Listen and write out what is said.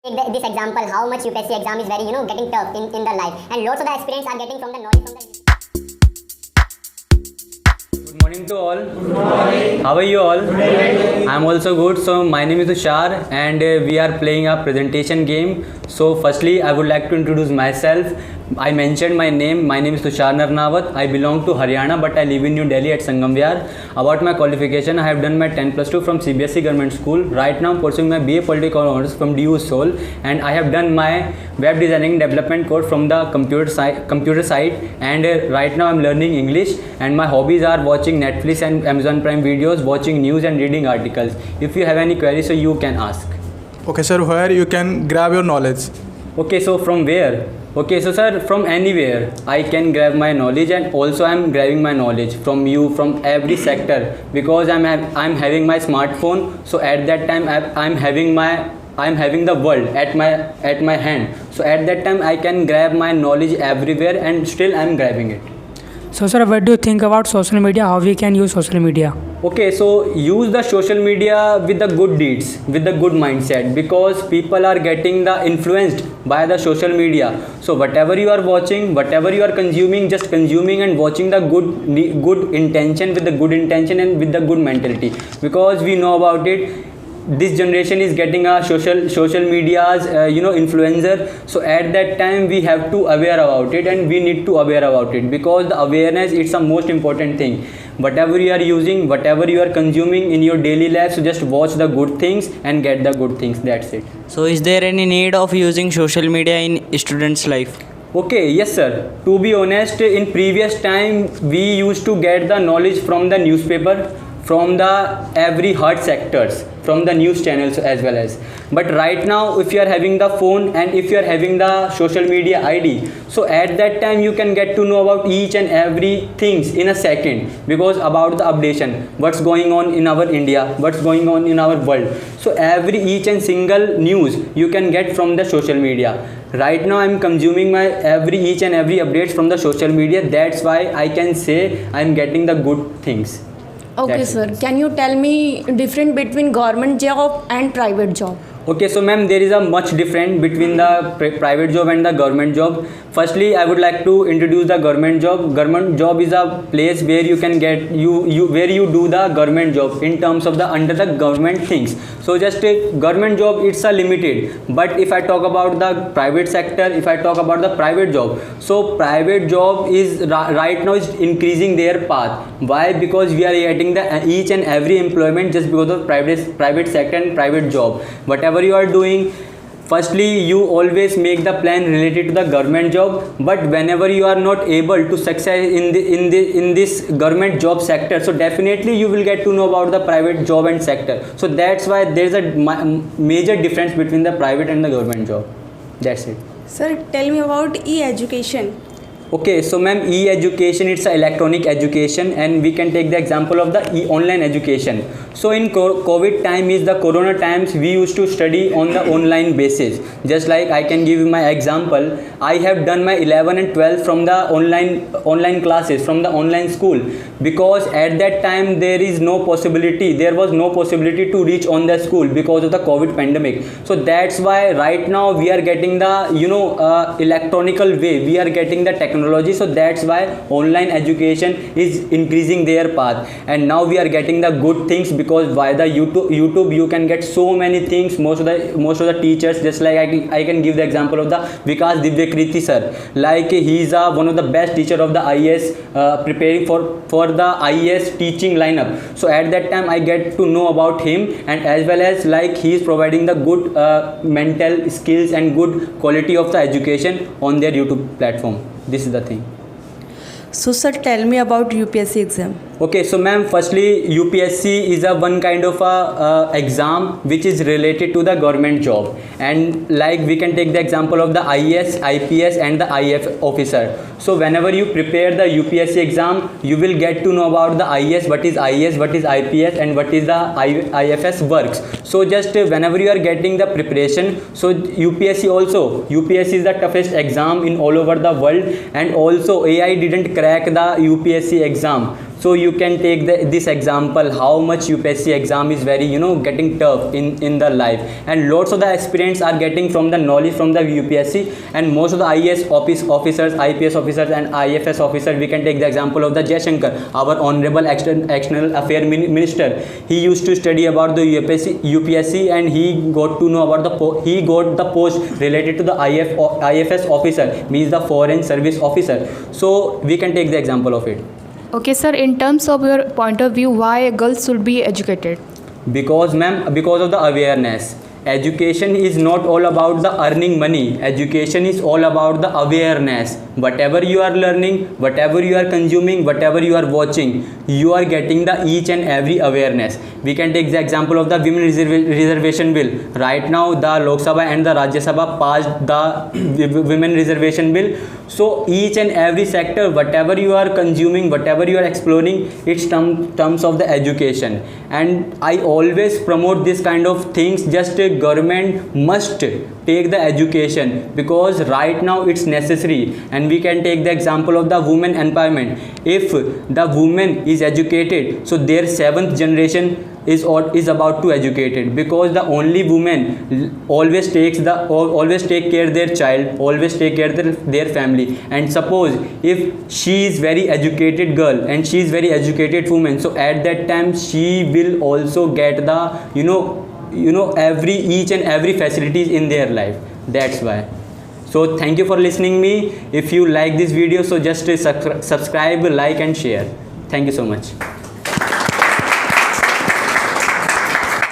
Take this example, how much UPSC exam is very, getting tough in the life, and lots of the experience are getting from the knowledge from the. Good morning to all. Good morning. How are you all? Good. I am also good. So my name is Tushar and we are playing a presentation game. So firstly, I would like to introduce myself. I mentioned my name. My name is Tushar Narnawat. I belong to Haryana, but I live in New Delhi at Sangam Vihar. About my qualification, I have done my 10+2 from CBSE Government School. Right now, I am pursuing my BA Political Honors from DU Seoul, and I have done my web designing development course from the computer side. And right now, I am learning English. And my hobbies are watching Netflix and Amazon Prime videos, watching news, and reading articles. If you have any queries, so you can ask. Okay, sir, where you can grab your knowledge? Okay, so from where? Okay, so sir, from anywhere I can grab my knowledge, and also I'm grabbing my knowledge from you, from every sector, because I'm having my smartphone. So at that time I'm having the world at my hand. So at that time I can grab my knowledge everywhere, and still I'm grabbing it. So sir, what do you think about social media? How we can use social media? Okay, so use the social media with the good deeds, with the good mindset, because people are getting the influenced by the social media. So whatever you are watching, whatever you are consuming, just consuming and watching the good intention, with the good intention and with the good mentality, because we know about it. This generation is getting a social media's influencer. So at that time we have to aware about it, and we need to aware about it, because the awareness, it's the most important thing. Whatever you are using, whatever you are consuming in your daily life, so just watch the good things and get the good things. That's it. So is there any need of using social media in students' life? Okay, yes sir. To be honest, in previous time we used to get the knowledge from the newspaper, from the every hard sectors, from the news channels as well as. But right now, if you are having the phone and if you are having the social media ID, so at that time you can get to know about each and every things in a second, because about the updation, what's going on in our India, what's going on in our world. So each and single news you can get from the social media. Right now I'm consuming my each and every updates from the social media. That's why I can say I'm getting the good things. Okay, That's sir. it. Can you tell me difference between government job and private job? Okay, so ma'am, there is a much difference between the private job and the government job. Firstly, I would like to introduce the government job. Government job is a place where you can get where you do the government job in terms of the under the government things. So just a government job, it's a limited. But if I talk about the private sector, if I talk about the private job, so private job is right now is increasing their path. Why? Because we are getting the each and every employment just because of private sector and private job. Whatever you are doing, firstly you always make the plan related to the government job, but whenever you are not able to succeed in this government job sector, so definitely you will get to know about the private job and sector. So that's why there is a major difference between the private and the government job. That's it. Sir, tell me about e-education. Okay, so ma'am, e-education, it's a electronic education, and we can take the example of the online education. So in COVID time is the corona times, we used to study on the online basis. Just like I can give you my example, I have done my 11 and 12 from the online classes, from the online school, because at that time there was no possibility to reach on the school because of the COVID pandemic. So that's why right now we are getting the electronical way, we are getting the technology. So that's why online education is increasing their path, and now we are getting the good things, because by the YouTube you can get so many things. Most of the teachers, just like I can give the example of the Vikas Divyakriti sir, like he is one of the best teacher of the IAS, preparing for the IAS teaching lineup. So at that time I get to know about him, and as well as like he is providing the good mental skills and good quality of the education on their YouTube platform. This is the thing. So sir, tell me about UPSC exam. Okay, so ma'am, firstly UPSC is a one kind of a exam which is related to the government job, and like we can take the example of the IAS, IPS and the IF officer. So whenever you prepare the UPSC exam, you will get to know about the IAS, what is IAS, what is IPS, and what is the IFS works. So just whenever you are getting the preparation, so UPSC is the toughest exam in all over the world, and also AI didn't crack the UPSC exam. So you can take this example how much UPSC exam is very getting tough in the life, and lots of the aspirants are getting from the knowledge from the UPSC, and most of the IAS officers, IPS officers and IFS officers, we can take the example of the Jaishankar, our honorable external affair minister. He used to study about the UPSC and he got to know about he got the post related to the IFS officer, means the foreign service officer. So we can take the example of it. Okay, sir, in terms of your point of view, why girls should be educated? Because ma'am, because of the awareness. Education is not all about the earning money. Education is all about the awareness. Whatever you are learning, whatever you are consuming, whatever you are watching, you are getting the each and every awareness. We can take the example of the women reservation bill. Right now the Lok Sabha and the Rajya Sabha passed the women reservation bill. So each and every sector, whatever you are consuming, whatever you are exploring, it's terms of the education. And I always promote this kind of things. Just a government must take the education, because right now it's necessary. And we can take the example of the women empowerment. If the woman is educated, so their 7th generation is about to educate it, because the only woman always take care their child, always take care their family. And suppose if she is very educated girl and she is very educated woman, so at that time she will also get the each and every facilities in their life. That's why. So thank you for listening me. If you like this video, so just subscribe, like and share. Thank you so much.